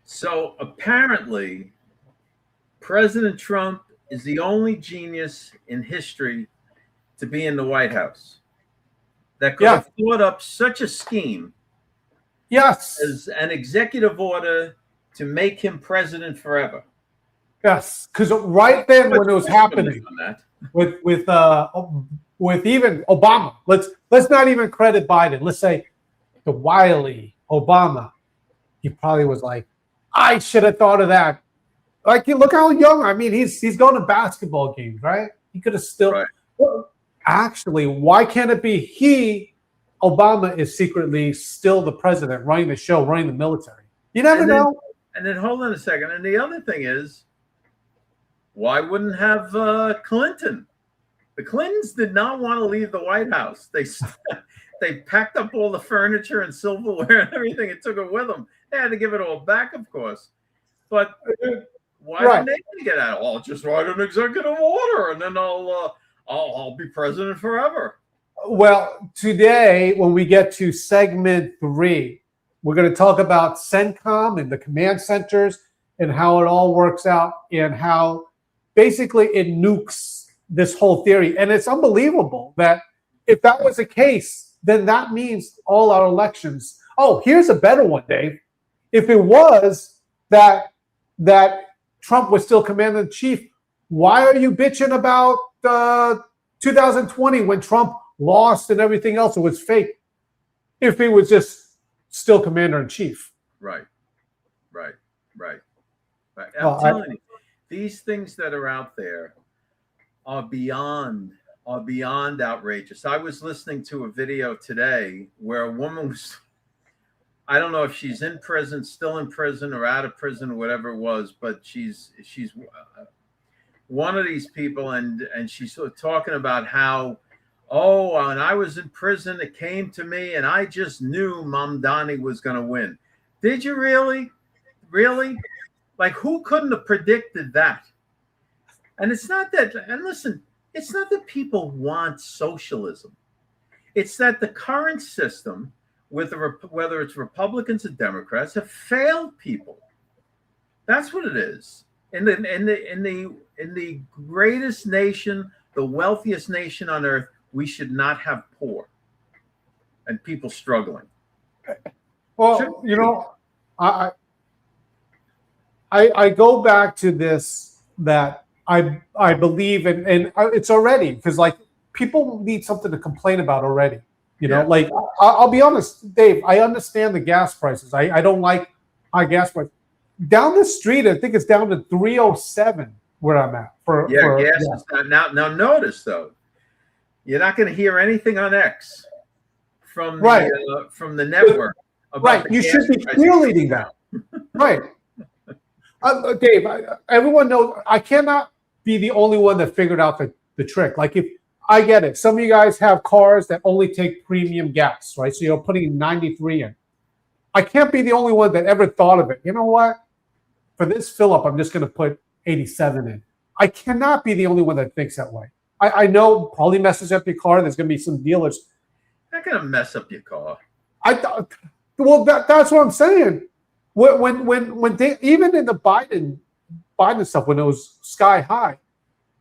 So apparently, President Trump is the only genius in history to be in the White House that could Yeah. have thought up such a scheme Yes. as an executive order to make him president forever. Yes. Because right then when it was happening On that. with even Obama, let's not even credit Biden. Let's say the wily Obama. He probably was like, I should have thought of that. Like, look how young. I mean, he's going to basketball games, right? He could have still. Right. Well, actually, why can't it be Obama is secretly still the president, running the show, running the military? You never know. And then hold on a second. And the other thing is, why wouldn't have Clinton? The Clintons did not want to leave the White House. They packed up all the furniture and silverware and everything and took it with them. They had to give it all back, of course. But why didn't they get out? I'll just write an executive order and then I'll be president forever. Well, today when we get to segment 3, we're going to talk about CENTCOM and the command centers and how it all works out and how basically it nukes this whole theory. And it's unbelievable that if that was the case, then that means all our elections. Oh, here's a better one, Dave. If it was that Trump was still commander-in-chief, why are you bitching about 2020 when Trump lost and everything else? It was fake. If he was just still commander-in-chief. Right. I'm telling you, these things that are out there are beyond outrageous. I was listening to a video today where a woman was, I don't know if she's in prison, still in prison, or out of prison, or whatever it was, but she's one of these people, and she's sort of talking about how, when I was in prison, it came to me, and I just knew Mamdani was going to win. Did you really? Really? Like, who couldn't have predicted that? And it's not that, and listen, it's not that people want socialism. It's that the current system, whether it's Republicans or Democrats, have failed people. That's what it is. In the greatest nation, the wealthiest nation on earth, we should not have poor and people struggling. Well, you know, I go back to this, that I believe in, and it's already, because like people need something to complain about already. You know, like I'll be honest, Dave, I understand the gas prices. I don't like high gas prices. Down the street, I think it's down to 307 where I'm at. Gas is not. Now notice though, you're not going to hear anything on X from the network. About you should be cheerleading that. Right. Dave, everyone knows I cannot be the only one that figured out the trick. Like, if I get it, some of you guys have cars that only take premium gas, right? So you're putting 93 in. I can't be the only one that ever thought of it. You know what? For this fill up, I'm just going to put 87 in. I cannot be the only one that thinks that way. I know probably messes up your car. There's going to be some dealers. Not going to mess up your car. Well, that's what I'm saying. When they, even in the Biden stuff, when it was sky high,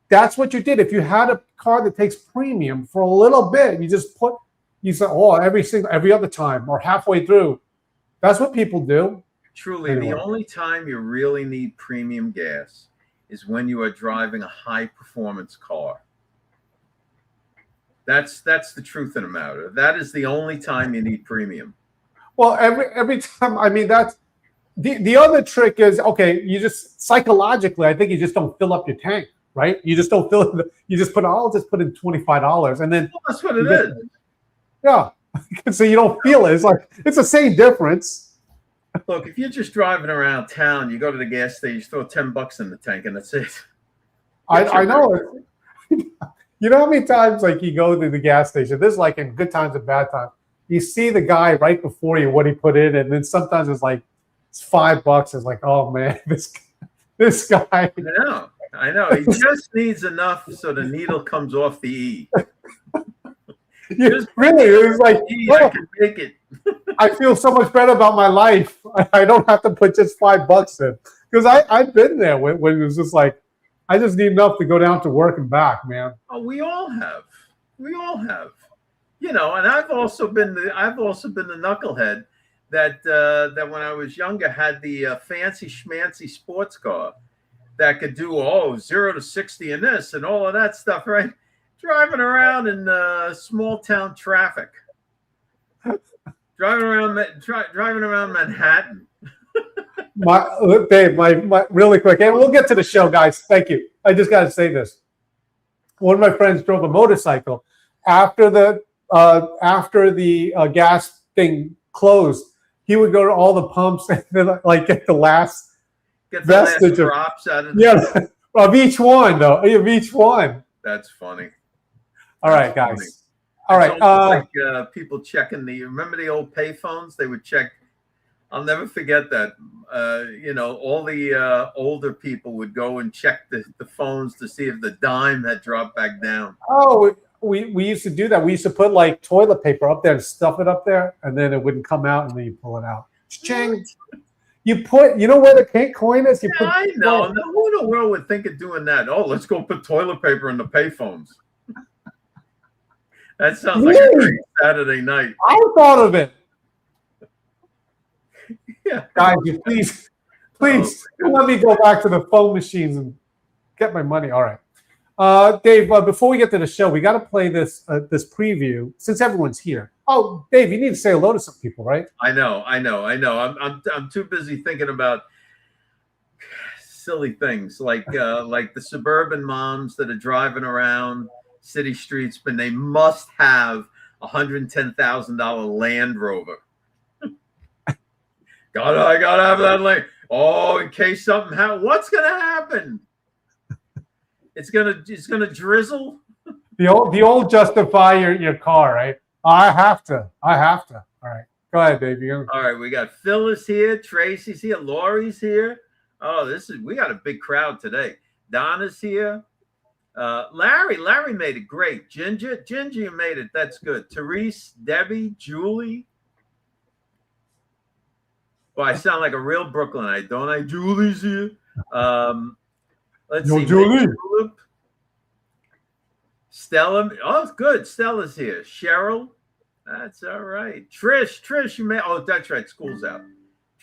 that's what you did. If you had a car that takes premium for a little bit, you said, every other time or halfway through. That's what people do. Truly, anyway. The only time you really need premium gas is when you are driving a high performance car. That's the truth of the matter. That is the only time you need premium. Well, every time. I mean, that's the other trick is, okay, you just psychologically, I think you just don't fill up your tank, right? You just don't fill it. You just I'll just put in $25, and then that's what it is. Yeah, so you don't feel it. It's like it's the same difference. Look, if you're just driving around town, you go to the gas station, you throw $10 in the tank, and that's it. I know it. You know how many times like you go to the gas station? This is like in good times and bad times. You see the guy right before you what he put in, and then sometimes it's like it's $5. It's like, oh man, this guy. I know. I know. He just needs enough so the needle comes off the E. Just Really, it was like, E, I can make it. I feel so much better about my life. I don't have to put just $5 in, because I've been there when it was just like, I just need enough to go down to work and back, man. Oh, we all have. We all have. You know, and I've also been the knucklehead that when I was younger had the fancy schmancy sports car that could do 0 to 60 in this and all of that stuff, right? Driving around in small town traffic, driving around Manhattan. Dave, my really quick, and we'll get to the show, guys. Thank you. I just got to say this. One of my friends drove a motorcycle after the gas thing closed. He would go to all the pumps and then, like, get the last vestige drops out of of each one, though. Of each one. That's funny. All right, guys. Funny. All right. Like people checking remember the old payphones? They would check. I'll never forget that. You know, all the older people would go and check the phones to see if the dime had dropped back down. Oh, we used to do that. We used to put like toilet paper up there and stuff it up there, and then it wouldn't come out, and then you pull it out. Ching. You know where the coin is? I know. Who in the world would think of doing that? Oh, let's go put toilet paper in the payphones. That sounds like a great Saturday night. I thought of it. Yeah. Guys, please let me go back to the phone machines and get my money. All right. Dave, before we get to the show, we got to play this preview since everyone's here. Oh, Dave, you need to say hello to some people, right? I know. I'm too busy thinking about silly things like the suburban moms that are driving around city streets, but they must have $110,000 Land Rover. I gotta have that Land. Oh, in case something happens, what's gonna happen? It's gonna drizzle. The old justify your car, right? I have to. All right, go ahead, baby. All right, we got Phyllis here, Tracy's here, Lori's here. Oh, we got a big crowd today. Donna's here. Larry made it great. Ginger, you made it. That's good. Therese, Debbie, Julie. Well, I sound like a real Brooklynite, don't I? Julie's here. Let's see. Julie. Stella. Oh, it's good. Stella's here. Cheryl. That's all right. Trish, you made. Oh, that's right. School's out.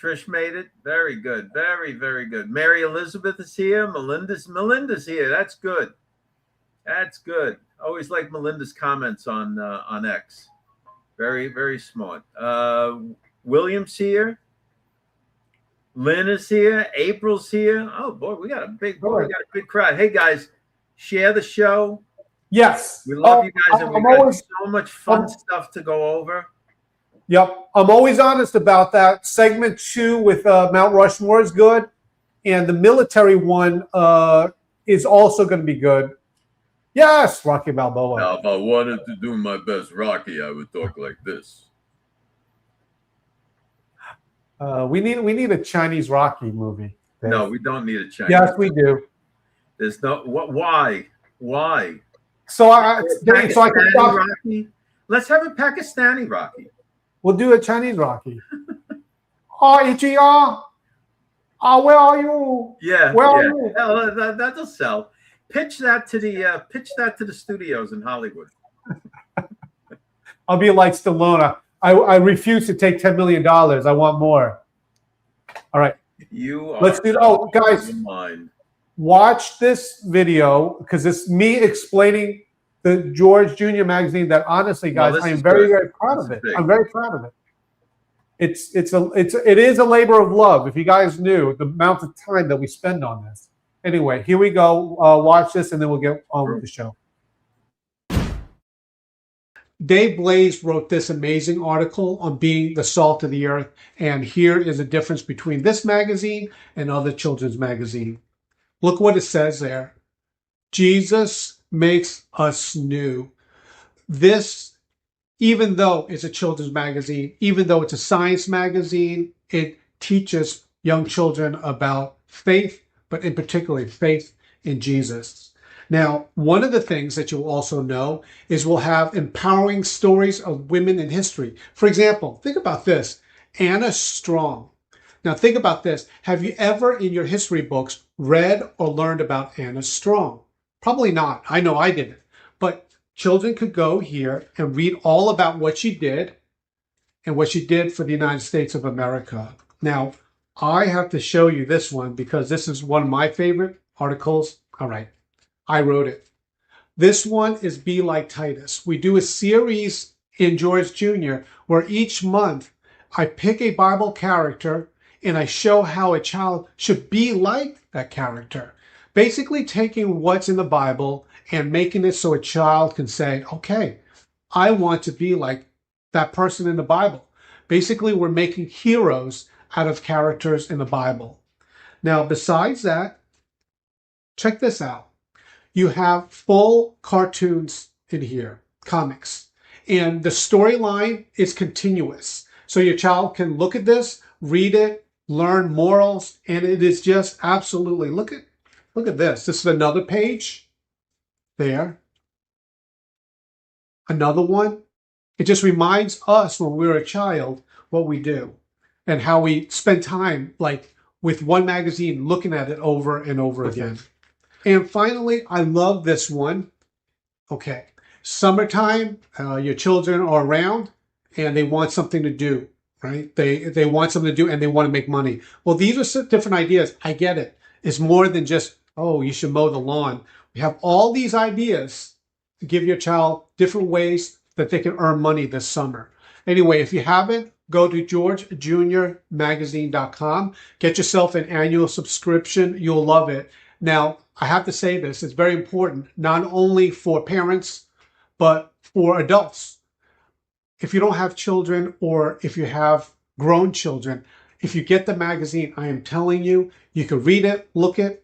Trish made it. Very good. Very, very good. Mary Elizabeth is here. Melinda's here. That's good. That's good. Always like Melinda's comments on X. Very, very smart. William's here. Lynn is here. April's here. Oh boy, we got a big crowd. Hey guys, share the show. Yes, we love you guys, and we got so much fun stuff to go over. Yep, I'm always honest about that. Segment 2 with Mount Rushmore is good, and the military one is also going to be good. Yes, Rocky Balboa. Now, if I wanted to do my best Rocky, I would talk like this. We need a Chinese Rocky movie. Dave. No, we don't need a Chinese. Yes, we do. There's no why. So I can stop. Rocky? Let's have a Pakistani Rocky. We'll do a Chinese Rocky. EGR. Where are you? Yeah. Where are you? That'll sell. Pitch that to the studios in Hollywood. I'll be like Stallone. I refuse to take $10 million. I want more. All right. Let's do. Oh, guys, watch this video because it's me explaining the George Jr. magazine. That honestly, guys, I am very, very proud of it. I'm very proud of it. It is a labor of love. If you guys knew the amount of time that we spend on this. Anyway, here we go. Watch this, and then we'll get on with the show. Dave Blaze wrote this amazing article on being the salt of the earth, and here is a difference between this magazine and other children's magazine. Look what it says there. Jesus makes us new. This, even though it's a children's magazine, even though it's a science magazine, it teaches young children about faith, but in particular faith in Jesus. Now, one of the things that you'll also know is we'll have empowering stories of women in history. For example, think about this, Anna Strong. Now think about this. Have you ever in your history books read or learned about Anna Strong? Probably not. I know I didn't. But children could go here and read all about what she did and what she did for the United States of America. Now, I have to show you this one because this is one of my favorite articles. All right, I wrote it. This one is Be Like Titus. We do a series in George Jr. where each month I pick a Bible character and I show how a child should be like that character. Basically taking what's in the Bible and making it so a child can say, okay, I want to be like that person in the Bible. Basically, we're making heroes out of characters in the Bible. Now, besides that, check this out. You have full cartoons in here, comics, and the storyline is continuous. So your child can look at this, read it, learn morals, and it is just absolutely, look at this. This is another page there. Another one. It just reminds us when we were a child what we do and how we spend time like with one magazine looking at it over and over again. And finally, I love this one. Okay, summertime, your children are around and they want something to do, right? They want something to do and they want to make money. Well, these are some different ideas. I get it. It's more than just, oh, you should mow the lawn. We have all these ideas to give your child different ways that they can earn money this summer. Anyway, if you haven't, go to georgejuniormagazine.com. Get yourself an annual subscription. You'll love it. Now, I have to say this. It's very important, not only for parents, but for adults. If you don't have children or if you have grown children, if you get the magazine, I am telling you, you can read it, look at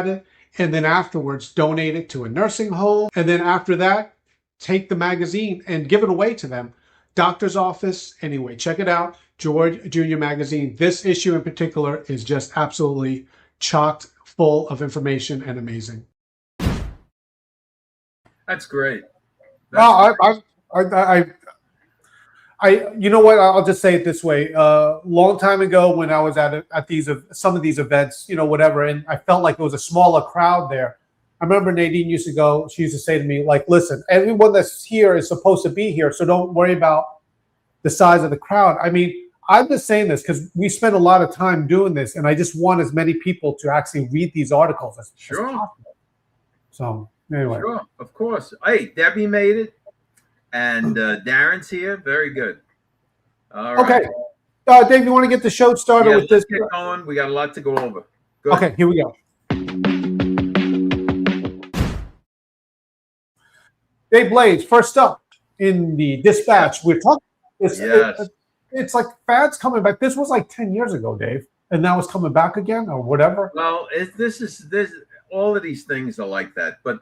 it, and then afterwards donate it to a nursing home. And then after that, take the magazine and give it away to them. Doctor's office. Anyway, check it out. George Junior Magazine. This issue in particular is just absolutely chocked full of information and amazing. That's great. You know what? I'll just say it this way. Long time ago, when I was at some of these events, you know, whatever, and I felt like it was a smaller crowd there. I remember Nadine used to go. She used to say to me, like, "Listen, everyone that's here is supposed to be here, so don't worry about the size of the crowd." I mean, I'm just saying this because we spend a lot of time doing this, and I just want as many people to actually read these articles as possible. So anyway, sure, of course. Hey, Debbie made it. And Darren's here. Very good. All right. Okay. Dave, you want to get the show started with this? Get going. We got a lot to go over. Good. Okay, here we go. Dave Blades, first up in the dispatch. We're talking this. Yes. It's like fads coming back. This was like 10 years ago, Dave. And now it's coming back again or whatever. Well, this all of these things are like that. But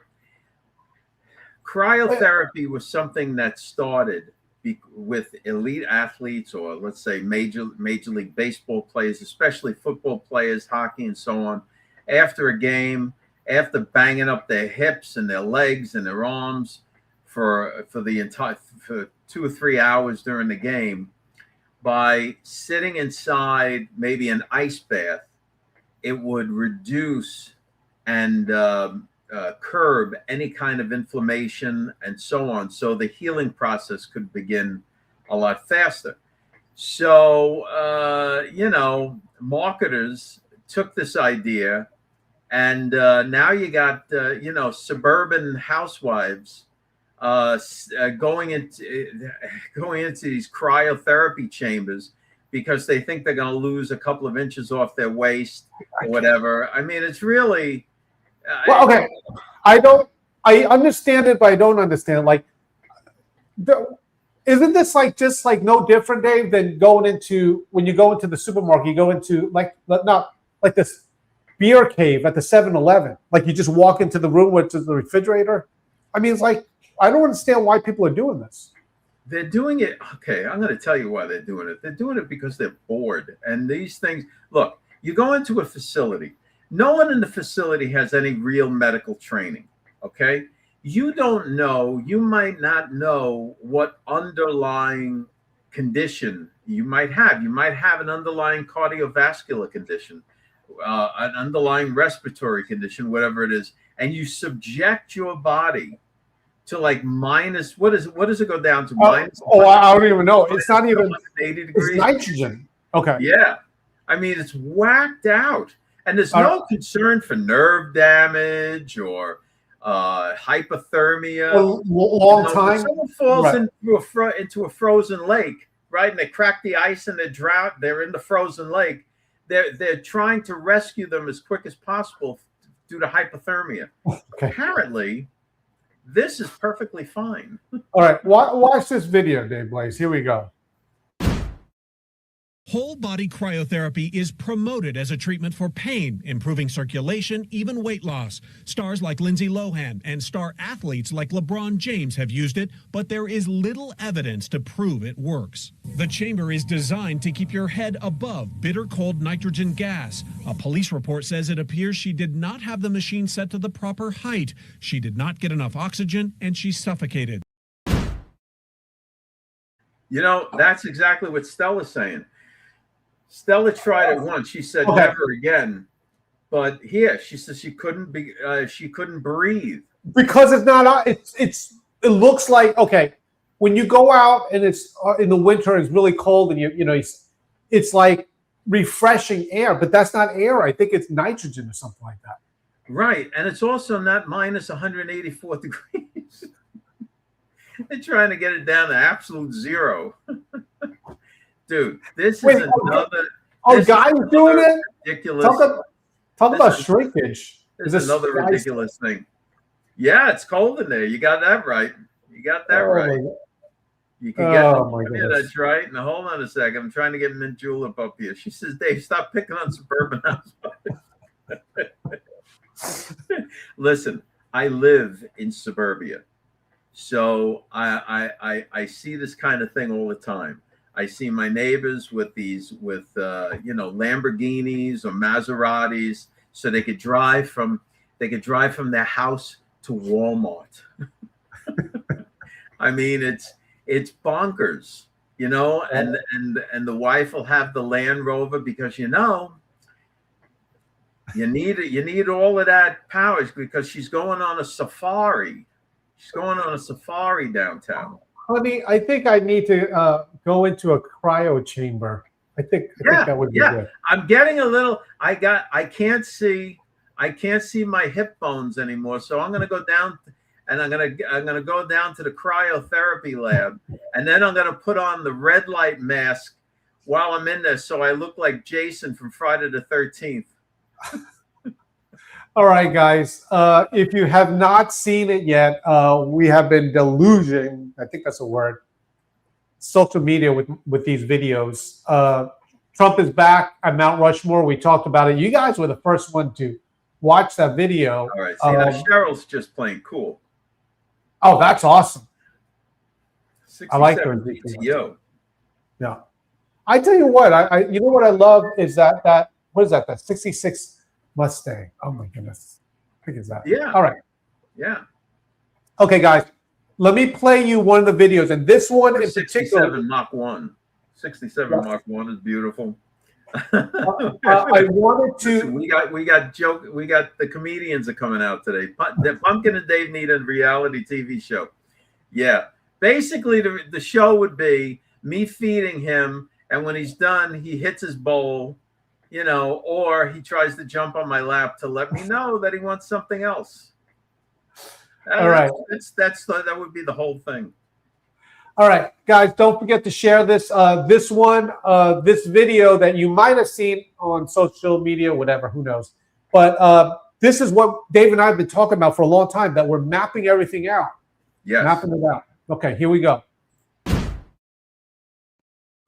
cryotherapy was something that started with elite athletes, or let's say major league baseball players, especially football players, hockey, and so on. After a game, after banging up their hips and their legs and their arms for 2 or 3 hours during the game, by sitting inside maybe an ice bath, it would reduce and curb any kind of inflammation and so on, so the healing process could begin a lot faster. So marketers took this idea, and now you got suburban housewives going into these cryotherapy chambers because they think they're going to lose a couple of inches off their waist or whatever. I mean, it's really well, okay. I understand it, but I don't understand. Like, isn't this like just like no different, Dave, than when you go into the supermarket, you go into not like this beer cave at the 7-Eleven. Like you just walk into the room with the refrigerator. I mean, it's like, I don't understand why people are doing this. They're doing it. Okay, I'm going to tell you why they're doing it. They're doing it because they're bored. And these things, look, you go into a facility. No one in the facility has any real medical training. Okay. You don't know, you might not know what underlying condition you might have. You might have an underlying cardiovascular condition, an underlying respiratory condition, whatever it is, and you subject your body to like minus, what does it go down to? Minus I don't even know. It's not even 80 degrees. It's nitrogen. Okay. Yeah. I mean, it's whacked out. And there's no concern for nerve damage or hypothermia. Long time. If someone falls into a frozen lake, right, and they crack the ice and they're in the frozen lake, they're trying to rescue them as quick as possible due to hypothermia. Okay. Apparently, this is perfectly fine. All right, watch this video, Dave Blaze. Here we go. Whole body cryotherapy is promoted as a treatment for pain, improving circulation, even weight loss. Stars like Lindsay Lohan and star athletes like LeBron James have used it, but there is little evidence to prove it works. The chamber is designed to keep your head above bitter cold nitrogen gas. A police report says it appears she did not have the machine set to the proper height. She did not get enough oxygen and she suffocated. You know, that's exactly what Stella's saying. Stella tried it once. She said never again. But here, she says she couldn't breathe because it's not. It looks like, okay, when you go out and it's in the winter, it's really cold, and you know it's like refreshing air, but that's not air. I think it's nitrogen or something like that. Right, and it's also not minus 184 degrees. They're trying to get it down to absolute zero. Dude, this is another. Guys doing it? Ridiculous. Talk about shrinkage. This is another ridiculous thing. Yeah, it's cold in there. You got that right. You got that right. You can get that's right. Now hold on a second. I'm trying to get Mint Julep up here. She says, Dave, stop picking on suburban housewives. Listen, I live in suburbia, so I see this kind of thing all the time. I see my neighbors with Lamborghinis or Maseratis, so they could drive from their house to Walmart. I mean, it's bonkers, you know. And the wife will have the Land Rover because you need all of that power because she's going on a safari. She's going on a safari downtown. Honey, I think I need to go into a cryo chamber. I think that would be good. I'm getting a little. I can't see my hip bones anymore. So I'm gonna go down, and I'm gonna go down to the cryotherapy lab, and then I'm gonna put on the red light mask while I'm in there, so I look like Jason from Friday the 13th. All right, guys. If you have not seen it yet, we have been deluging, I think that's a word, social media with these videos. Trump is back at Mount Rushmore. We talked about it. You guys were the first one to watch that video. All right. See, now Cheryl's just playing cool. Oh, that's awesome. I like those videos. Yeah. I tell you what, you know what I love is that what is that? That 66 Mustang. Oh my goodness. I think it's that. Yeah. All right. Yeah. Okay, guys. Let me play you one of the videos. And this one in particular. Mach 1. 67 Mach 1 is beautiful. I wanted to. We got the comedians are coming out today. Pumpkin and Dave need a reality TV show. Yeah. Basically, the show would be me feeding him. And when he's done, he hits his bowl. You know, or he tries to jump on my lap to let me know that he wants something else. All right. That would be the whole thing. All right, guys, don't forget to share this this video that you might have seen on social media, whatever, who knows. But this is what Dave and I have been talking about for a long time, that we're mapping everything out. Yes. Mapping it out. Okay, here we go.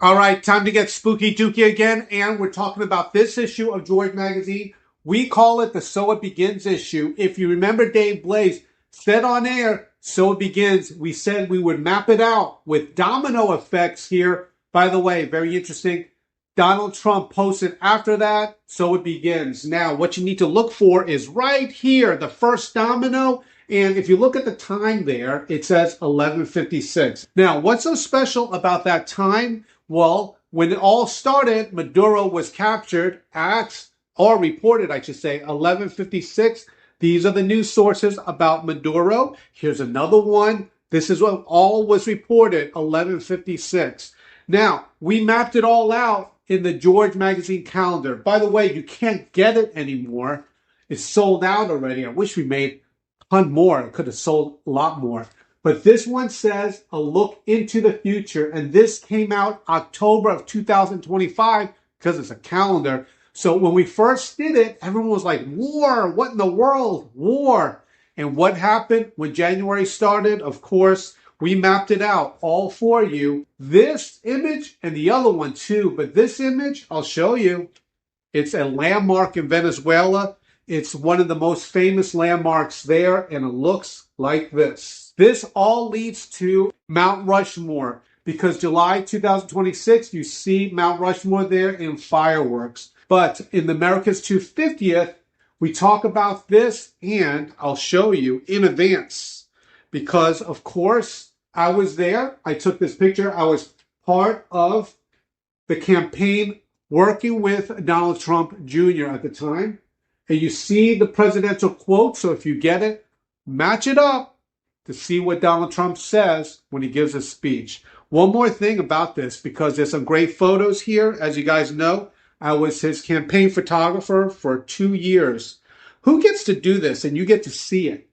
All right, time to get spooky dooky again, and we're talking about this issue of George Magazine. We call it the So It Begins issue. If you remember, Dave Blaze said on air, So It Begins, we said we would map it out with domino effects here. By the way, very interesting. Donald Trump posted after that, so it begins. Now, what you need to look for is right here, the first domino. And if you look at the time there, it says 11:56. Now, what's so special about that time? Well, when it all started, Maduro was captured at, or reported, I should say, 11:56. These are the news sources about Maduro. Here's another one. This is what all was reported, 11:56. Now, we mapped it all out in the George Magazine calendar. By the way, you can't get it anymore. It's sold out already. I wish we made a ton more. It could have sold a lot more. But this one says a look into the future. And this came out October of 2025 because it's a calendar. So when we first did it, everyone was like, war, what in the world? War. And what happened when January started? Of course, we mapped it out all for you. This image and the other one too, but this image, I'll show you. It's a landmark in Venezuela. It's one of the most famous landmarks there, and it looks like this. This all leads to Mount Rushmore, because July 2026, you see Mount Rushmore there in fireworks. But in the America's 250th, we talk about this, and I'll show you in advance. Because, of course, I was there. I took this picture. I was part of the campaign working with Donald Trump Jr. at the time. And you see the presidential quote. So if you get it, match it up to see what Donald Trump says when he gives a speech. One more thing about this, because there's some great photos here. As you guys know, I was his campaign photographer for 2 years. Who gets to do this and you get to see it?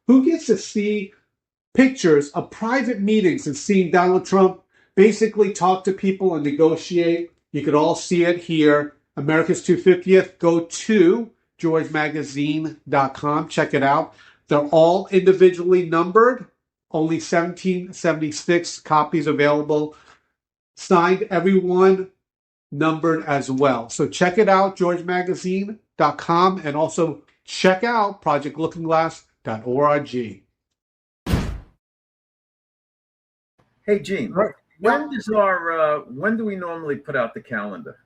Who gets to see pictures of private meetings and seeing Donald Trump basically talk to people and negotiate? You could all see it here. America's 250th. Go to georgemagazine.com. Check it out. They're all individually numbered. Only 1776 copies available. Signed, everyone numbered as well. So check it out, georgemagazine.com, and also check out projectlookingglass.org. Hey, Gene, when do we normally put out the calendar?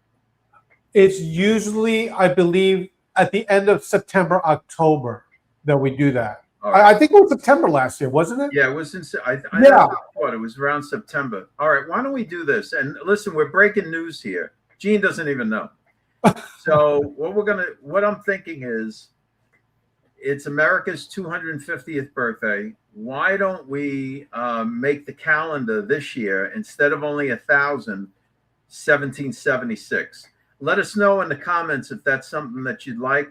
It's usually, I believe, at the end of September, October that we do that. Right. I think it was September last year, wasn't it? Yeah, it was. I thought it was around September. All right, why don't we do this? And listen, we're breaking news here. Gene doesn't even know. So what I'm thinking is, it's America's 250th birthday. Why don't we make the calendar this year, instead of only 1776? Let us know in the comments if that's something that you'd like,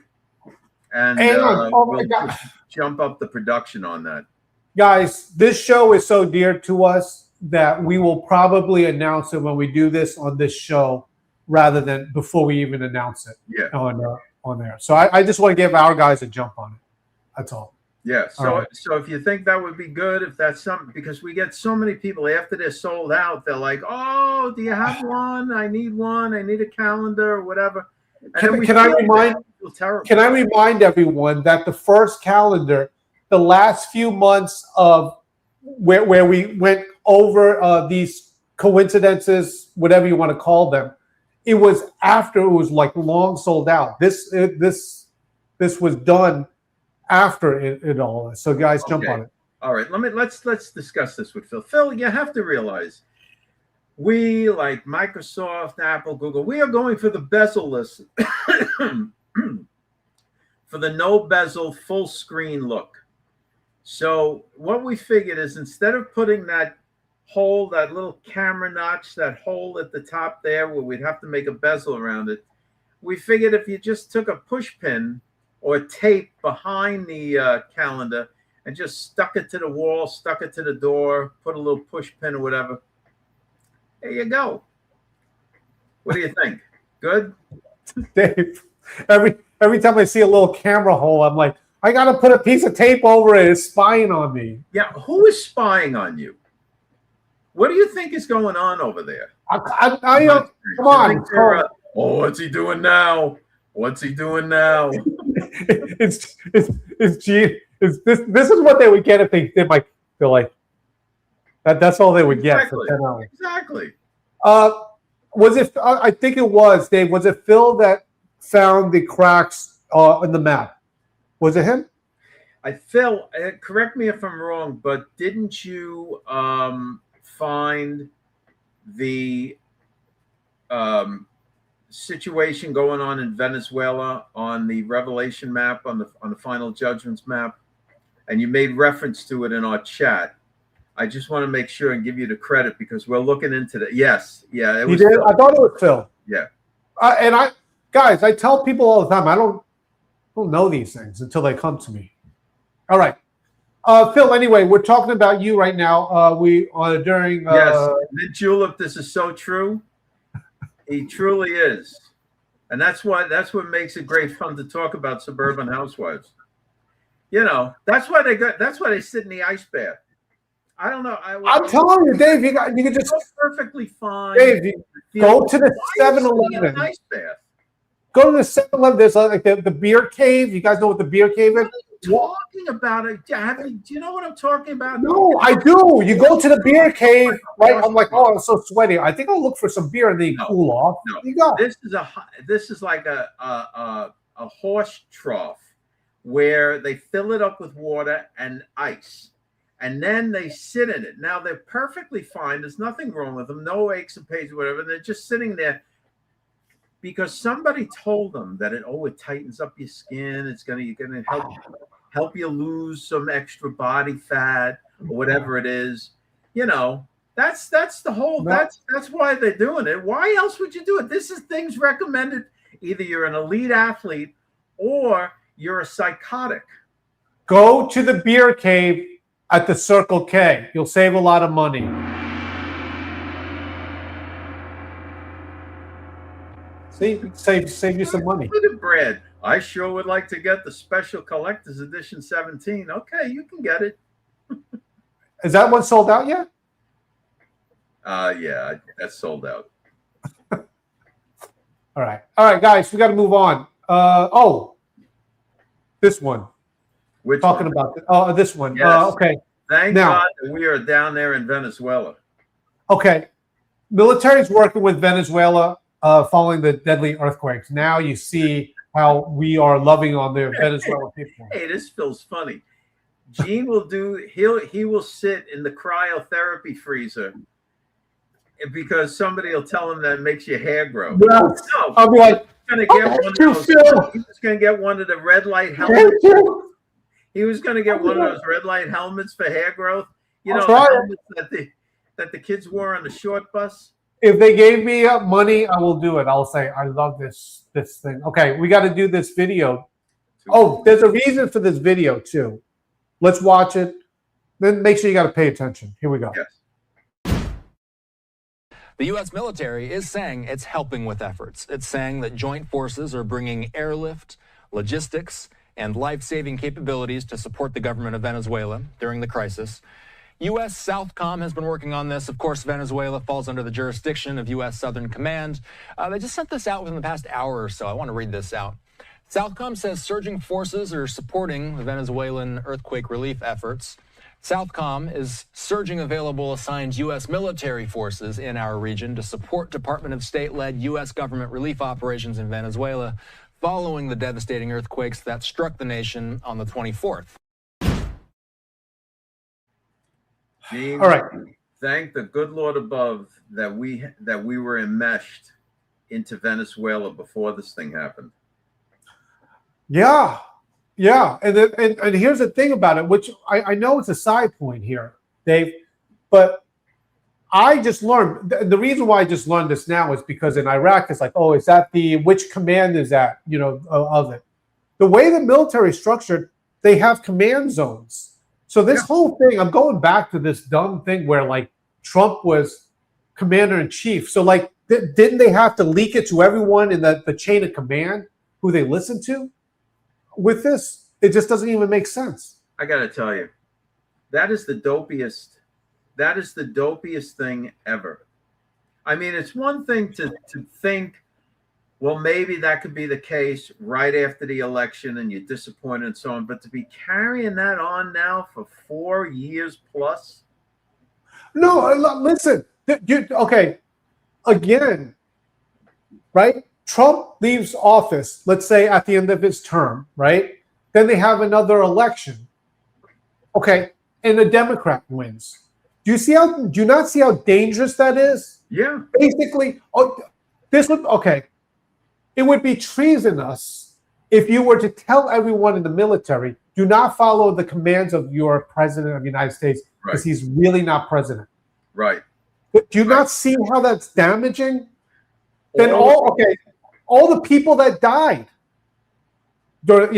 and we'll jump up the production on that. Guys, this show is so dear to us that we will probably announce it when we do this on this show, rather than before we even announce it. On there. So I just want to give our guys a jump on it. That's all. Yeah. So if you think that would be good, if that's something, because we get so many people after they're sold out, they're like, "Oh, do you have one? I need one. I need a calendar or whatever." Can I remind everyone that the first calendar, the last few months of where we went over these coincidences, whatever you want to call them, it was after it was like long sold out. This was done after it all. So guys, jump on it. All right, let's discuss this with Phil. Phil, you have to realize, we, like Microsoft, Apple, Google, we are going for the bezel-less, for the no bezel full screen look. So what we figured is, instead of putting that hole, that little camera notch, that hole at the top there where we'd have to make a bezel around it, we figured if you just took a push pin or tape behind the calendar and just stuck it to the wall, stuck it to the door, put a little push pin or whatever, there you go. What do you think? Good? Dave, every time I see a little camera hole, I'm like, I got to put a piece of tape over it. It's spying on me. Yeah, who is spying on you? What do you think is going on over there? Come on. What's he doing now? What's he doing now? It's Gene. This is what they would get if they did feel like that's all they would get for 10 hours. Exactly. Was it? I think it was Dave. Was it Phil that found the cracks in the map? Was it him? Phil, correct me if I'm wrong, but didn't you find the situation going on in Venezuela on the Revelation map, on the Final Judgments map, and you made reference to it in our chat? I just want to make sure and give you the credit because we're looking into that. Yes, yeah, it was. You did? Phil. I thought it was Phil. Yeah. And guys, I tell people all the time, I don't know these things until they come to me. All right. Phil, anyway, we're talking about you right now. We are during. Yes, Mint Julep, this is so true. He truly is. And that's what makes it great fun to talk about suburban housewives. You know, that's why they sit in the ice bath. I don't know. I'm telling you, Dave, you can just perfectly fine. Dave, go to the 7-Eleven. Ice bath. Go to the 7-Eleven. There's like the beer cave. You guys know what the beer cave is? Talking about it. Do you know what I'm talking about? No, I do. You go to the beer cave, right? I'm like, oh, I'm so sweaty. I think I'll look for some beer and then cool off. No. You go. This is like a horse trough where they fill it up with water and ice, and then they sit in it. Now they're perfectly fine. There's nothing wrong with them. No aches and pains or whatever. They're just sitting there because somebody told them that it tightens up your skin. You're gonna help you lose some extra body fat or whatever it is. You know, that's the whole. That's why they're doing it. Why else would you do it? This is things recommended. Either you're an elite athlete or you're a psychotic. Go to the beer cave at the Circle K. You'll save a lot of money. See, save you some money. Bread. I sure would like to get the special collector's edition 17. Okay, you can get it. Is that one sold out yet? Yeah, that's sold out. All right, guys, we got to move on. This one. Which talking one? about? Oh, this one. Yes. Okay. Thank God that we are down there in Venezuela. Okay, military's working with Venezuela following the deadly earthquakes. Now you see how we are loving on the Venezuelan people. Hey, this feels funny. Gene will he will sit in the cryotherapy freezer because somebody will tell him that it makes your hair grow. Yes. No, I'll be like, he was going to get one of the red light helmets. He was going to get one of those red light helmets for hair growth. You know, the helmets that the kids wore on the short bus. If they gave me money, I will do it. I'll say, I love this thing. Okay, we got to do this video. Oh, there's a reason for this video too. Let's watch it. Then make sure you got to pay attention. Here we go. Yes. The U.S. military is saying it's helping with efforts. It's saying that joint forces are bringing airlift, logistics, and life-saving capabilities to support the government of Venezuela during the crisis. U.S. Southcom has been working on this. Of course, Venezuela falls under the jurisdiction of U.S. Southern Command. They just sent this out within the past hour or so. I want to read this out. Southcom says surging forces are supporting the Venezuelan earthquake relief efforts. Southcom is surging available assigned U.S. military forces in our region to support Department of State-led U.S. government relief operations in Venezuela following the devastating earthquakes that struck the nation on the 24th. Gene, all right. Thank the good Lord above that we were enmeshed into Venezuela before this thing happened. Yeah. And here's the thing about it, which I know it's a side point here, Dave, but I just learned, the reason why I just learned this now is because in Iraq, it's like, oh, is that which command is that, of it? The way the military is structured, they have command zones. So this whole thing, I'm going back to this dumb thing where like Trump was commander in chief. So like, didn't they have to leak it to everyone in the chain of command who they listen to? With this, it just doesn't even make sense. I got to tell you, that is the dopiest thing ever. I mean, it's one thing to think, well, maybe that could be the case right after the election and you're disappointed and so on, but to be carrying that on now for 4 years plus. No, listen, okay. Again, right? Trump leaves office, let's say at the end of his term, right? Then they have another election. Okay, and a Democrat wins. Do you not see how dangerous that is? Yeah. Basically, it would be treasonous if you were to tell everyone in the military, do not follow the commands of your president of the United States because he's really not president. Right. But do you not see how that's damaging? Then all the people that died, then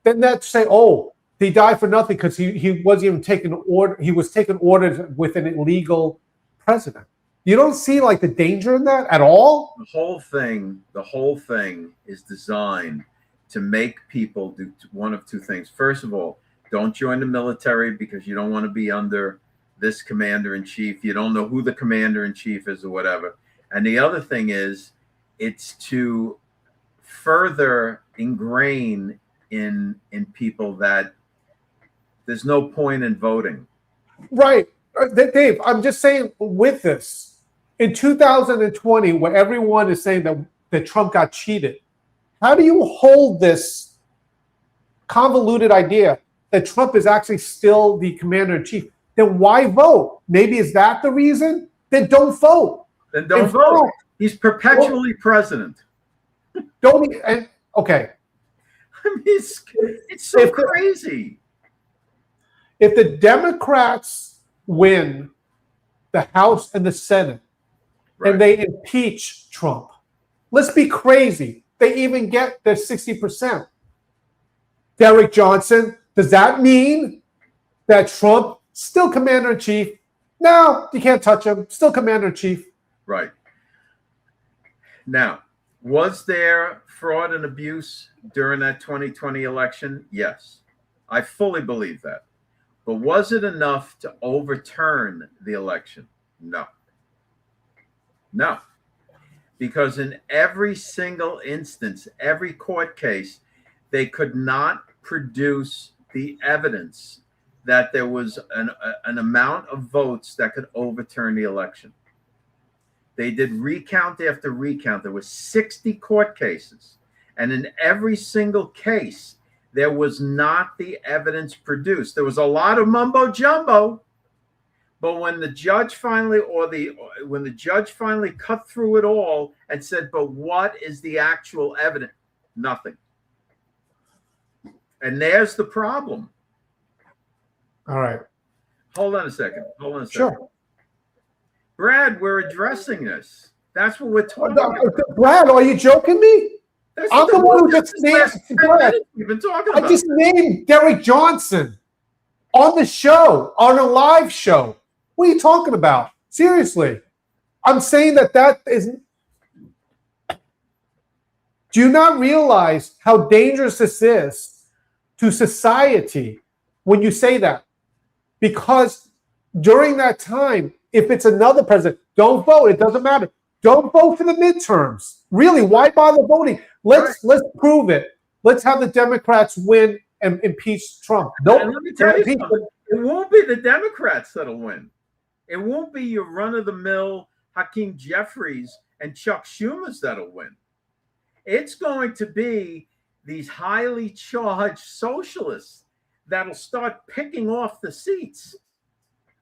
that say, oh, he died for nothing because he wasn't even taking order. He was taking orders with an illegal president. You don't see like the danger in that at all? The whole thing is designed to make people do one of two things. First of all, don't join the military because you don't want to be under this commander in chief. You don't know who the commander in chief is or whatever. And the other thing is, it's to further ingrain in people that there's no point in voting. Right. Dave, I'm just saying with this, in 2020, where everyone is saying that Trump got cheated, how do you hold this convoluted idea that Trump is actually still the commander in chief? Then why vote? Maybe is that the reason? Then don't vote. Then don't vote. He's perpetually president. Okay. I mean, it's so crazy. If the Democrats win the House and the Senate, and they impeach Trump, let's be crazy. They even get their 60%. Derek Johnson, does that mean that Trump, still commander in chief? No, you can't touch him. Still commander in chief. Right. Now, was there fraud and abuse during that 2020 election? Yes. I fully believe that. But was it enough to overturn the election? No. No. Because in every single instance, every court case, they could not produce the evidence that there was an amount of votes that could overturn the election. They did recount after recount. There were 60 court cases. And in every single case, there was not the evidence produced. There was a lot of mumbo jumbo, but when the judge finally cut through it all and said, "But what is the actual evidence?" Nothing. And there's the problem. All right. Hold on a second. Sure. Brad, we're addressing this. That's what we're talking about. Brad, are you joking me? I'm the one who just named Brad. We've been talking about. I just named Derek Johnson on the show, on a live show. What are you talking about? Seriously. I'm saying that isn't. Do you not realize how dangerous this is to society when you say that? Because during that time, if it's another president, don't vote. It doesn't matter. Don't vote for the midterms. Really, why bother voting? Let's prove it. Let's have the Democrats win and impeach Trump. Nope. And let me tell you something. It won't be the Democrats that'll win. It won't be your run-of-the-mill Hakeem Jeffries and Chuck Schumers that'll win. It's going to be these highly charged socialists that'll start picking off the seats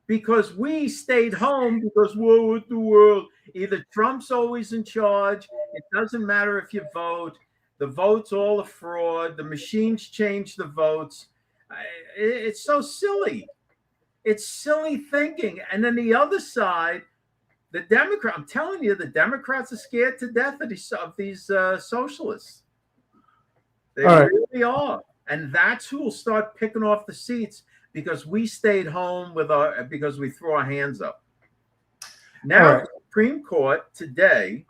because we stayed home because what with the world? Either Trump's always in charge. It doesn't matter if you vote. The vote's all a fraud. The machines change the votes. It's so silly. It's silly thinking. And then the other side, the Democrat, I'm telling you, the Democrats are scared to death of these socialists. They really are. And that's who will start picking off the seats because we stayed home because we threw our hands up. Now, the Supreme Court today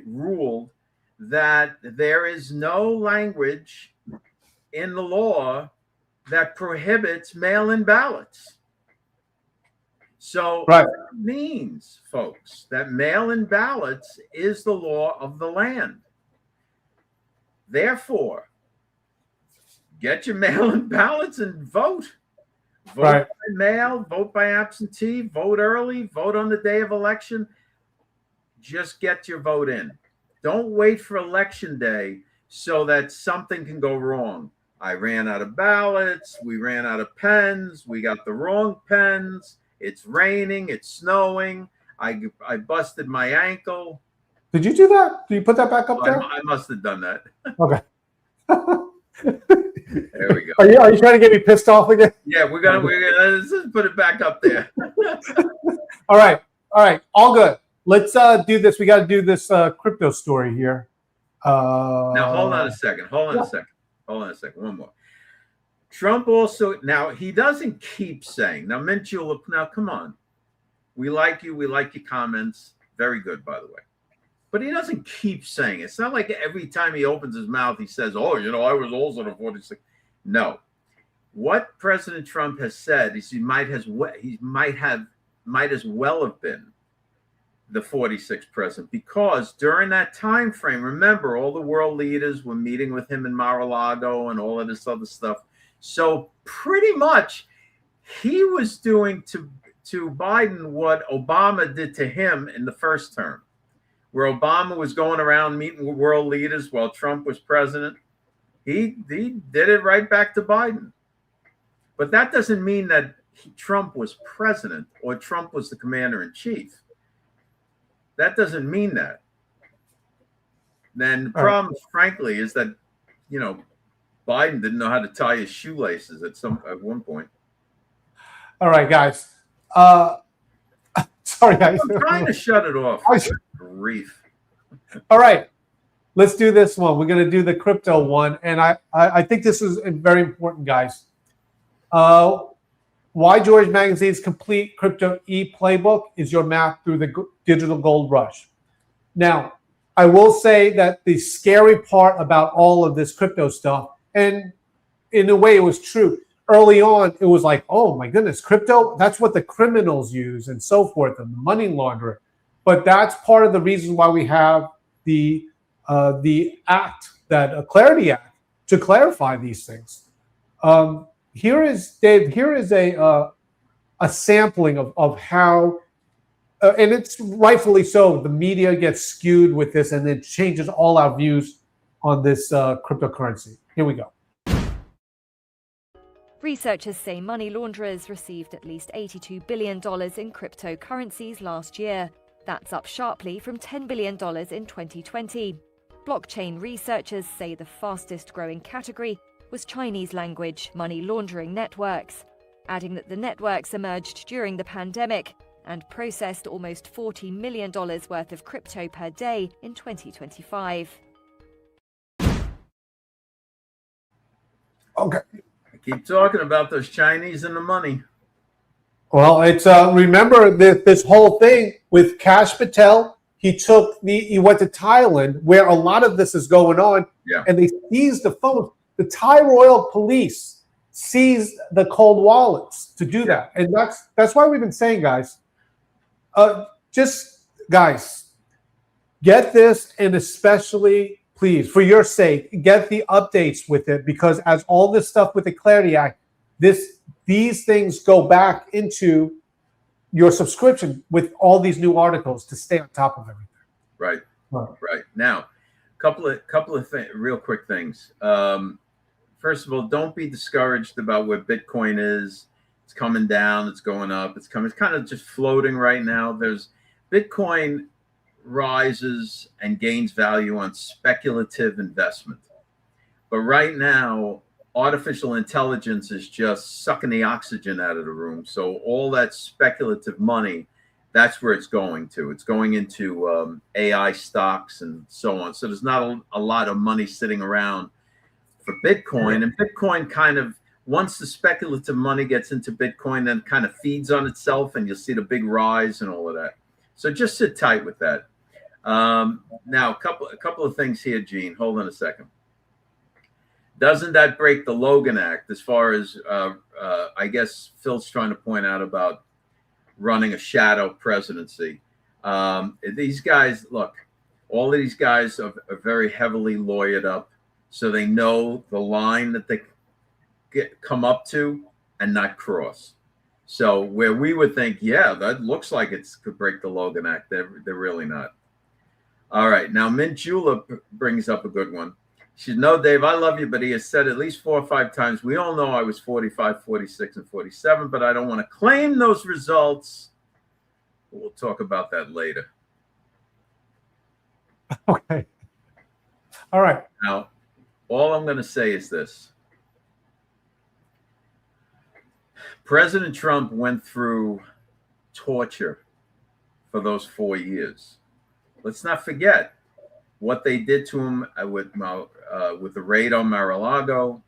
ruled that there is no language in the law that prohibits mail-in ballots. So that means, folks, that mail-in ballots is the law of the land. Therefore, get your mail-in ballots and vote. Vote by mail, vote by absentee, vote early, vote on the day of election. just get your vote in. Don't wait for election day so that something can go wrong. I ran out of ballots. We ran out of pens. We got the wrong pens. It's raining. It's snowing. I busted my ankle. Did you do that? Did you put that back up there? I must have done that. Okay. There we go. Are you trying to get me pissed off again? Yeah, we're gonna let's just put it back up there. All right, all good. Let's do this. We got to do this crypto story here. Now hold on a second. Hold on a second. One more. Trump also, now he doesn't keep saying, now Mint Julep, now come on. We like you. We like your comments. Very good, by the way. But he doesn't keep saying it. It's not like every time he opens his mouth, he says, oh, I was also the 46. No. What President Trump has said is he might as well have been the 46th president, because during that time frame, remember, all the world leaders were meeting with him in Mar-a-Lago and all of this other stuff. So pretty much he was doing to Biden what Obama did to him in the first term, where Obama was going around meeting with world leaders while Trump was president. He did it right back to Biden. But that doesn't mean that Trump was president or Trump was the commander in chief. That doesn't mean that. Then the problem, frankly, is that, Biden didn't know how to tie his shoelaces at one point. All right, guys. Sorry, guys. I'm trying to shut it off. Grief. All right. Let's do this one. We're going to do the crypto one. And I think this is very important, guys. Why George Magazine's complete crypto e-playbook is your map through the digital gold rush. Now, I will say that the scary part about all of this crypto stuff, and in a way it was true, early on it was like, oh my goodness, crypto, that's what the criminals use and so forth, and the money launderer. But that's part of the reason why we have the act, that Clarity Act, to clarify these things. Here is, Dave, here is a sampling of how, and it's rightfully so, the media gets skewed with this and it changes all our views on this cryptocurrency. Here we go. Researchers say money launderers received at least $82 billion in cryptocurrencies last year. That's up sharply from $10 billion in 2020. Blockchain researchers say the fastest growing category was Chinese language money laundering networks, adding that the networks emerged during the pandemic and processed almost $40 million worth of crypto per day in 2025. Okay. I keep talking about those Chinese and the money. Well, it's remember this whole thing with Kash Patel. He went to Thailand, where a lot of this is going on, and they seized the phones. The Thai Royal Police seized the cold wallets to do that, and that's why we've been saying, guys, guys, get this, and especially, please, for your sake, get the updates with it, because as all this stuff with the Clarity Act, these things go back into your subscription with all these new articles to stay on top of everything. Right. Now, couple of real quick things. First of all, don't be discouraged about where Bitcoin is. It's coming down. It's going up. It's kind of just floating right now. Bitcoin rises and gains value on speculative investment. But right now, artificial intelligence is just sucking the oxygen out of the room. So all that speculative money, that's where it's going to. It's going into AI stocks and so on. So there's not a lot of money sitting around for Bitcoin. And Bitcoin kind of, once the speculative money gets into Bitcoin, then kind of feeds on itself, and you'll see the big rise and all of that. So just sit tight with that. Now, a couple of things here, Gene. Hold on a second. Doesn't that break the Logan Act as far as, I guess Phil's trying to point out about running a shadow presidency? These guys, look, all of these guys are very heavily lawyered up, so they know the line that they come up to and not cross. So where we would think, yeah, that looks like it could break the Logan Act, they're really not. All right. Now, Mint Julep brings up a good one. She said, no, Dave, I love you, but he has said at least 4 or 5 times, we all know I was 45, 46, and 47, but I don't want to claim those results. We'll talk about that later. Okay. All right. Now, all I'm going to say is this. President Trump went through torture for those 4 years. Let's not forget what they did to him with the raid on Mar-a-Lago,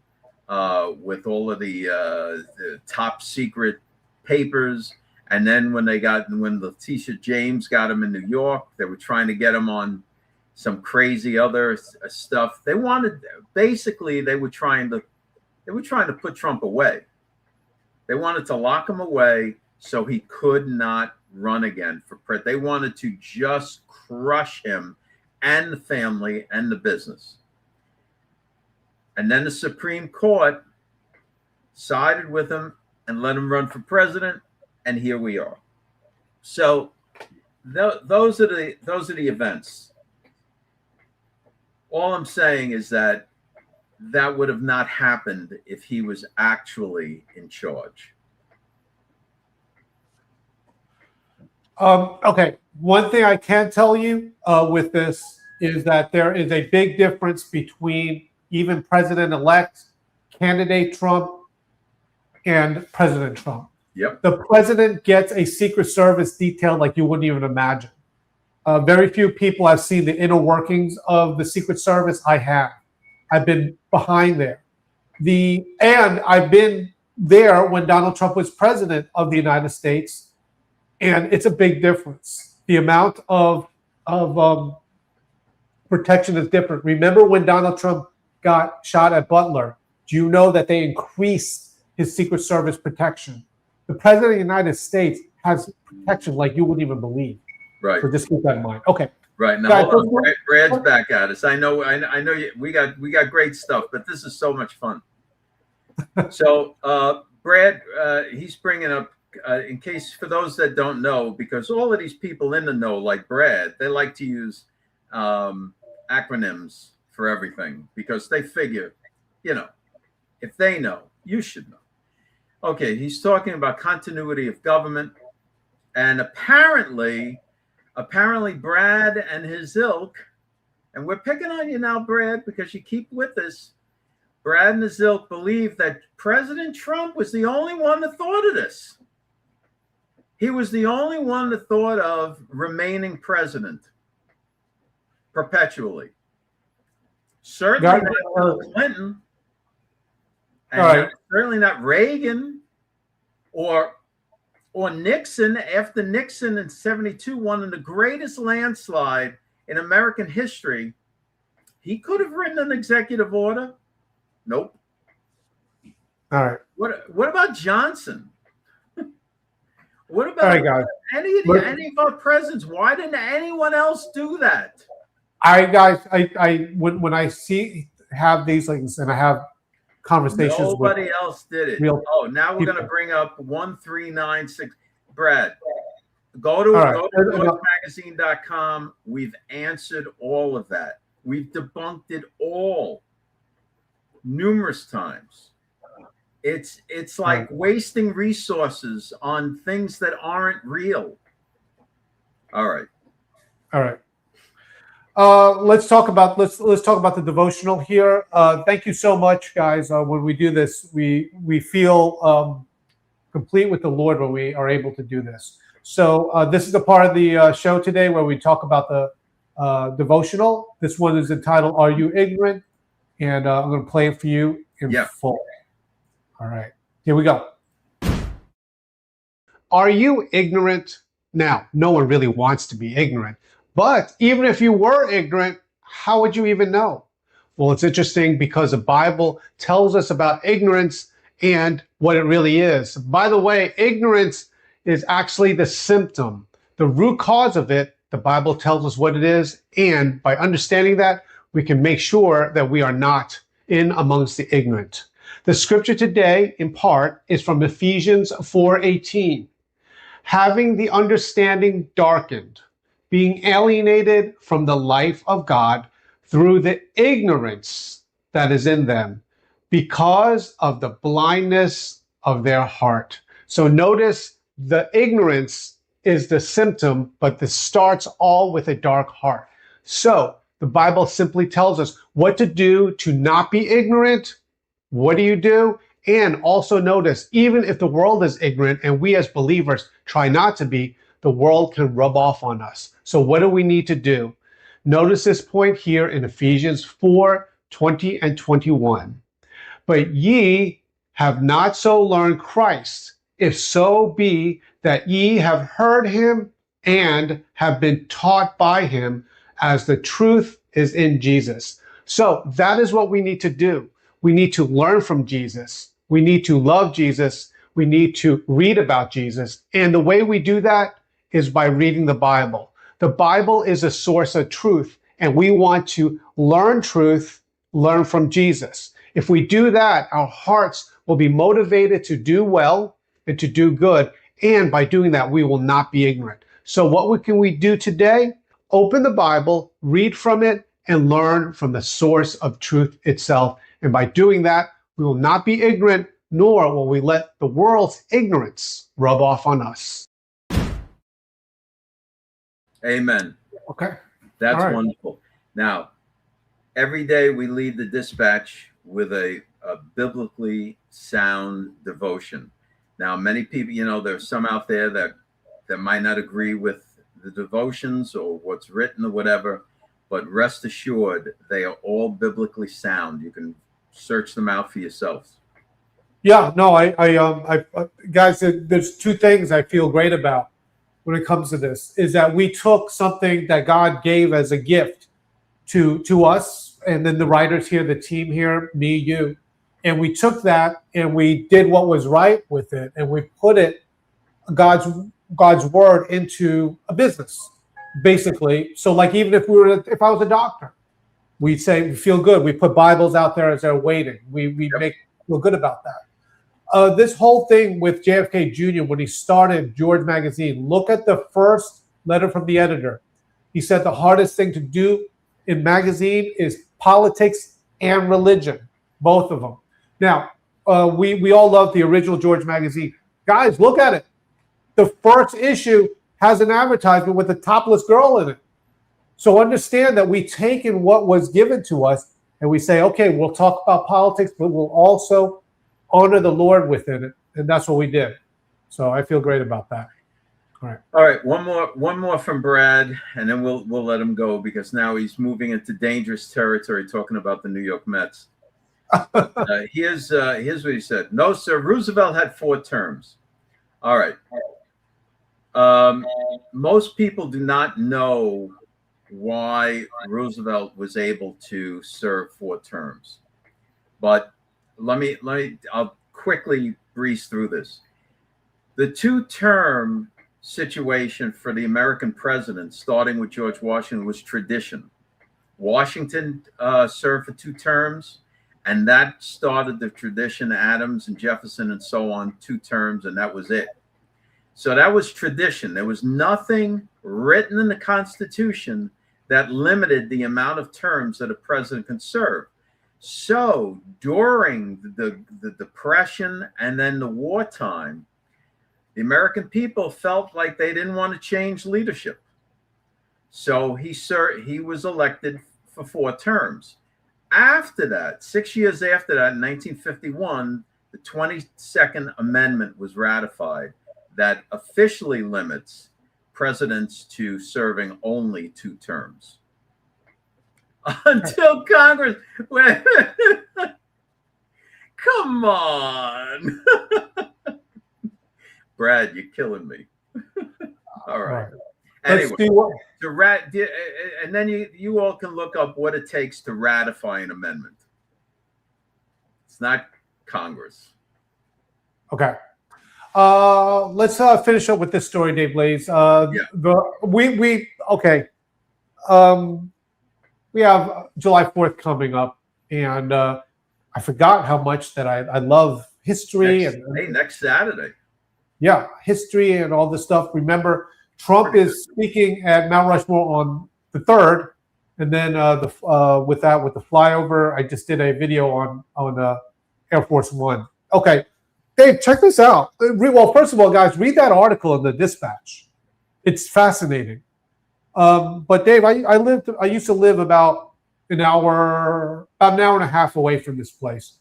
with all of the top secret papers. And then when Letitia James got him in New York, they were trying to get him on some crazy other stuff. They were trying to put Trump away. They wanted to lock him away so he could not run again for president. They wanted to just crush him and the family and the business. And then the Supreme Court sided with him and let him run for president, and here we are. So those are the events. All I'm saying is that would have not happened if he was actually in charge. Okay. One thing I can tell you with this is that there is a big difference between even President-elect candidate Trump and President Trump. Yep. The president gets a Secret Service detail like you wouldn't even imagine. Very few people have seen the inner workings of the Secret Service. I have. I've been behind there. And I've been there when Donald Trump was president of the United States, and it's a big difference. The amount of protection is different. Remember when Donald Trump got shot at Butler? Do you know that they increased his Secret Service protection? The president of the United States has protection like you wouldn't even believe. Right. So just keep that in mind. Okay. Right. Now, hold on. Brad's back at us. I know we got great stuff, but this is so much fun. So, Brad, he's bringing up, in case for those that don't know, because all of these people in the know, like Brad, they like to use acronyms for everything because they figure, if they know, you should know. Okay, he's talking about continuity of government, and apparently Brad and his ilk, and we're picking on you now, Brad, because you keep with us. Brad and his ilk believe that President Trump was the only one that thought of this. He was the only one that thought of remaining president perpetually. Certainly not Bill Clinton, and certainly not Reagan or Nixon. After Nixon in 1972 won the greatest landslide in American history, he could have written an executive order. Nope. All right. What about Johnson? What about any of our presidents? Why didn't anyone else do that? When I have these things and I have conversations nobody else did it. Now we're going to bring up 1396. Brad, go to northmagazine.com. We've answered all of that. We've debunked it all numerous times. It's like wasting resources on things that aren't real. All right. Let's talk about the devotional here. Thank you so much, guys. When we do this, we feel complete with the Lord when we are able to do this. So this is the part of the show today where we talk about the devotional. This one is entitled "Are You Ignorant?" And I'm going to play it for you in full. All right, here we go. Are you ignorant? Now, no one really wants to be ignorant. But even if you were ignorant, how would you even know? Well, it's interesting because the Bible tells us about ignorance and what it really is. By the way, ignorance is actually the symptom. The root cause of it, the Bible tells us what it is. And by understanding that, we can make sure that we are not in amongst the ignorant. The scripture today, in part, is from Ephesians 4:18. Having the understanding darkened, being alienated from the life of God through the ignorance that is in them because of the blindness of their heart. So notice the ignorance is the symptom, but this starts all with a dark heart. So the Bible simply tells us what to do to not be ignorant. What do you do? And also notice, even if the world is ignorant and we as believers try not to be, the world can rub off on us. So what do we need to do? Notice this point here in Ephesians 4:20 and 21. But ye have not so learned Christ, if so be that ye have heard him and have been taught by him, as the truth is in Jesus. So that is what we need to do. We need to learn from Jesus. We need to love Jesus. We need to read about Jesus. And the way we do that is by reading the Bible. The Bible is a source of truth, and we want to learn truth, learn from Jesus. If we do that, our hearts will be motivated to do well and to do good. And by doing that, we will not be ignorant. So what can we do today? Open the Bible, read from it, and learn from the source of truth itself. And by doing that, we will not be ignorant, nor will we let the world's ignorance rub off on us. Amen. Okay. That's All right. wonderful. Now, every day we lead the dispatch with a biblically sound devotion. Now, many people, there's some out there that might not agree with the devotions or what's written or whatever, but rest assured, they are all biblically sound. You can search them out for yourselves. Yeah, no, I guys, there's two things I feel great about when it comes to this, is that we took something that God gave as a gift to us, and then the writers here, the team here, me, you, and we took that and we did what was right with it, and we put it, God's word, into a business, basically. So like, even if I was a doctor, we'd say we feel good. We put Bibles out there as they're waiting. We feel good about that. This whole thing with JFK Jr., when he started George Magazine, look at the first letter from the editor. He said the hardest thing to do in magazine is politics and religion, both of them. Now, we all love the original George Magazine. Guys, look at it. The first issue has an advertisement with a topless girl in it. So understand that we've taken what was given to us and we say, okay, we'll talk about politics, but we'll also honor the Lord within it. And that's what we did. So I feel great about that. All right. All right. One more from Brad, and then we'll let him go, because now he's moving into dangerous territory talking about the New York Mets. Here's what he said. No, sir. Roosevelt had 4 terms. All right. Most people do not know why Roosevelt was able to serve 4 terms, but I'll quickly breeze through this. The 2-term situation for the American president, starting with George Washington, was tradition. Washington served for 2 terms, and that started the tradition. Adams and Jefferson and so on, 2 terms, and that was it. So that was tradition. There was nothing written in the Constitution that limited the amount of terms that a president could serve. So during the Depression and then the wartime, the American people felt like they didn't want to change leadership. So he was elected for 4 terms. After that, 6 years after that, in 1951, the 22nd Amendment was ratified that officially limits presidents to serving only 2 terms. Until Congress went, come on. Brad, you're killing me. All right. Anyway, and then you all can look up what it takes to ratify an amendment. It's not Congress. Okay. Let's finish up with this story, Dave Blaze. We have July 4th coming up, and I forgot how much that I love history. Next Saturday. Yeah, history and all this stuff. Remember Trump is speaking at Mount Rushmore on the 3rd, and then with the flyover, I just did a video on Air Force One. Okay, Dave, check this out. Well, first of all, guys, read that article in the Dispatch. It's fascinating. But Dave, I used to live about an hour and a half away from this place.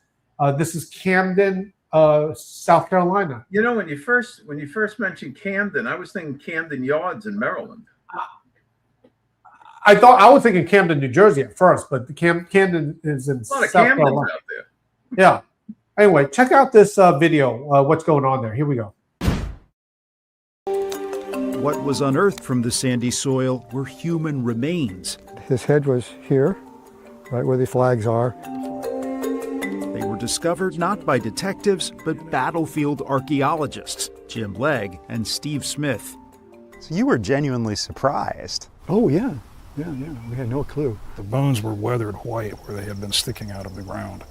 This is Camden, South Carolina. You know, when you first mentioned Camden, I was thinking Camden Yards in Maryland. I was thinking Camden, New Jersey at first, but Camden is in South Carolina. Out there. Yeah. Anyway, check out this video. What's going on there? Here we go. What was unearthed from the sandy soil were human remains. His head was here, right where the flags are. They were discovered not by detectives, but battlefield archaeologists, Jim Legg and Steve Smith. So you were genuinely surprised. Oh, yeah. Yeah. We had no clue. The bones were weathered white where they had been sticking out of the ground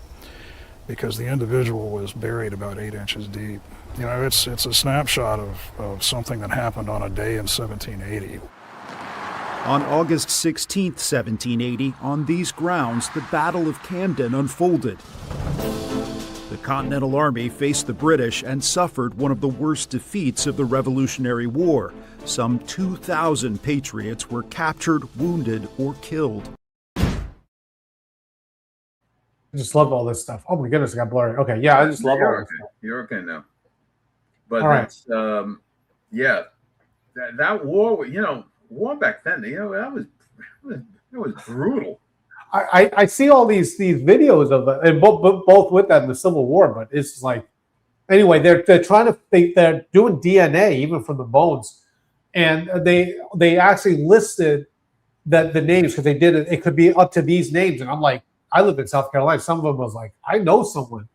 because the individual was buried about 8 inches deep. You know, it's a snapshot of something that happened on a day in 1780. On August 16th, 1780, on these grounds, the Battle of Camden unfolded. The Continental Army faced the British and suffered one of the worst defeats of the Revolutionary War. Some 2,000 patriots were captured, wounded, or killed. I just love all this stuff. Oh my goodness, it got blurry. Okay, yeah, I just love all this stuff. You're okay now. But all right. That's, yeah, that war, you know, war back then, you know, it was brutal. I see all these videos of it, and both with that in the Civil War, but it's like, anyway, they're trying to think, they're doing DNA even from the bones, and they actually listed the names because they did it could be up to these names, and I'm like, I live in South Carolina. Some of them was like, I know someone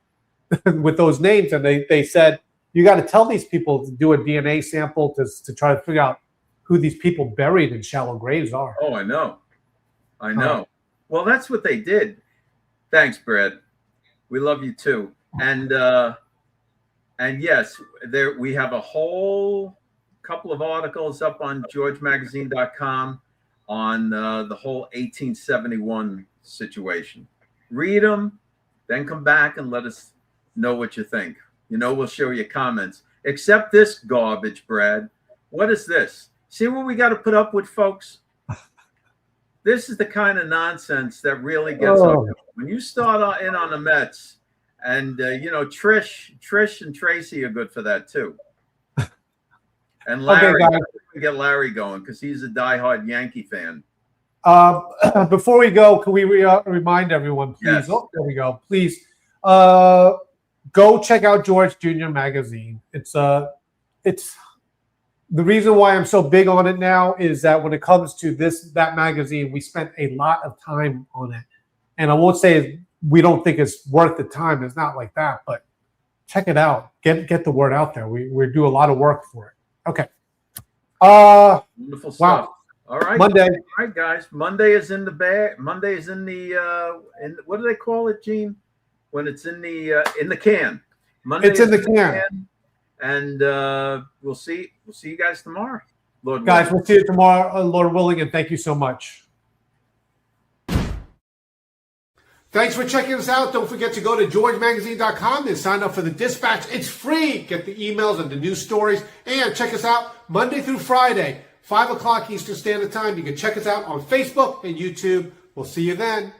with those names, and they said you got to tell these people to do a DNA sample to try to figure out who these people buried in shallow graves are. Oh, I know. Well, that's what they did. Thanks, Brad. We love you too. And yes, there we have a whole couple of articles up on georgemagazine.com on the whole 1871 situation. Read them, then come back and let us know what you think. You know, we'll show you comments. Except this garbage, Brad. What is this? See what we got to put up with, folks? This is the kind of nonsense that really gets up. When you start in on the Mets, and you know, Trish and Tracy are good for that too. And Larry, get Larry going because he's a diehard Yankee fan. Before we go, can we remind everyone, please? Yes. Oh, there we go. Please go check out George Jr. Magazine. It's the reason why I'm so big on it now is that when it comes to that magazine, we spent a lot of time on it. And I won't say we don't think it's worth the time. It's not like that, but check it out. Get the word out there. We do a lot of work for it. Okay. Wonderful stuff. Wow. All right. Monday. All right, guys. Monday is in the bag. Monday is in the what do they call it, Gene? When it's in the can. Monday it's in the can. And we'll see you guys tomorrow. Lord guys, willing. we'll see you tomorrow, Lord willing, and thank you so much. Thanks for checking us out. Don't forget to go to georgemagazine.com and sign up for the Dispatch. It's free. Get the emails and the news stories. And check us out Monday through Friday, 5 o'clock Eastern Standard Time. You can check us out on Facebook and YouTube. We'll see you then.